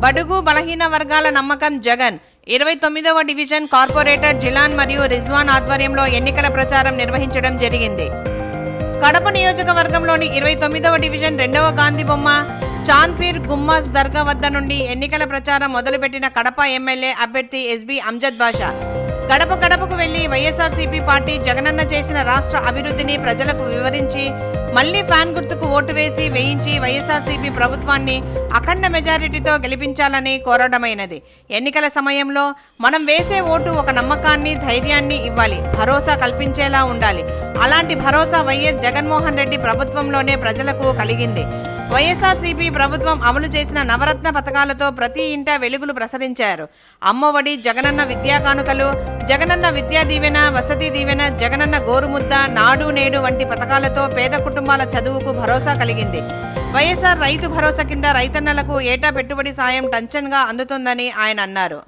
బడుగు బలహీన వర్గాల నమ్మకం జగన్ 29వ డివిజన్ కార్పొరేటర్ జిలాన్ మరియు రిజ్వాన్ ఆధ్వర్యంలో ఎన్నికల ప్రచారం నిర్వహించడం జరిగింది. కడప నియోజకవర్గంలోని 29వ డివిజన్ 2వ గాంధీ బొమ్మ చాన్పీర్ గుమ్మాస్ దర్గా వద్ద నుండి ఎన్నికల ప్రచారం మొదలుపెట్టిన కడప ఎమ్మెల్యే అభ్యర్థి ఎస్బి అంజద్ బాషా గడప గడపకు వెళ్లి వైఎస్ఆర్సీపీ పార్టీ జగనన్న చేసిన రాష్ట్ర అభివృద్ధిని ప్రజలకు వివరించి మళ్లీ ఫ్యాన్ గుర్తుకు ఓటు వేయించి వైఎస్ఆర్సీపీ ప్రభుత్వాన్ని అఖండ మెజారిటీతో గెలిపించాలని కోరడమైనది. ఎన్నికల సమయంలో మనం వేసే ఓటు ఒక నమ్మకాన్ని, ధైర్యాన్ని ఇవ్వాలి, భరోసా కల్పించేలా ఉండాలి. అలాంటి భరోసా వైఎస్ జగన్మోహన్ రెడ్డి ప్రభుత్వంలోనే ప్రజలకు కలిగింది. వైఎస్ఆర్సీపీ ప్రభుత్వం అమలు చేసిన నవరత్న పథకాలతో ప్రతి ఇంటా వెలుగులు ప్రసరించారు. అమ్మఒడి, జగనన్న విద్యా కానుకలు, జగనన్న విద్యా దీవెన, వసతి దీవెన, జగనన్న గోరుముద్ద, నాడు నేడు వంటి పథకాలతో పేద కుటుంబాల చదువుకు భరోసా కలిగింది. వైఎస్ఆర్ రైతు భరోసా కింద రైతన్నలకు ఏటా పెట్టుబడి సాయం టంచన్గా అందుతుందని ఆయన అన్నారు.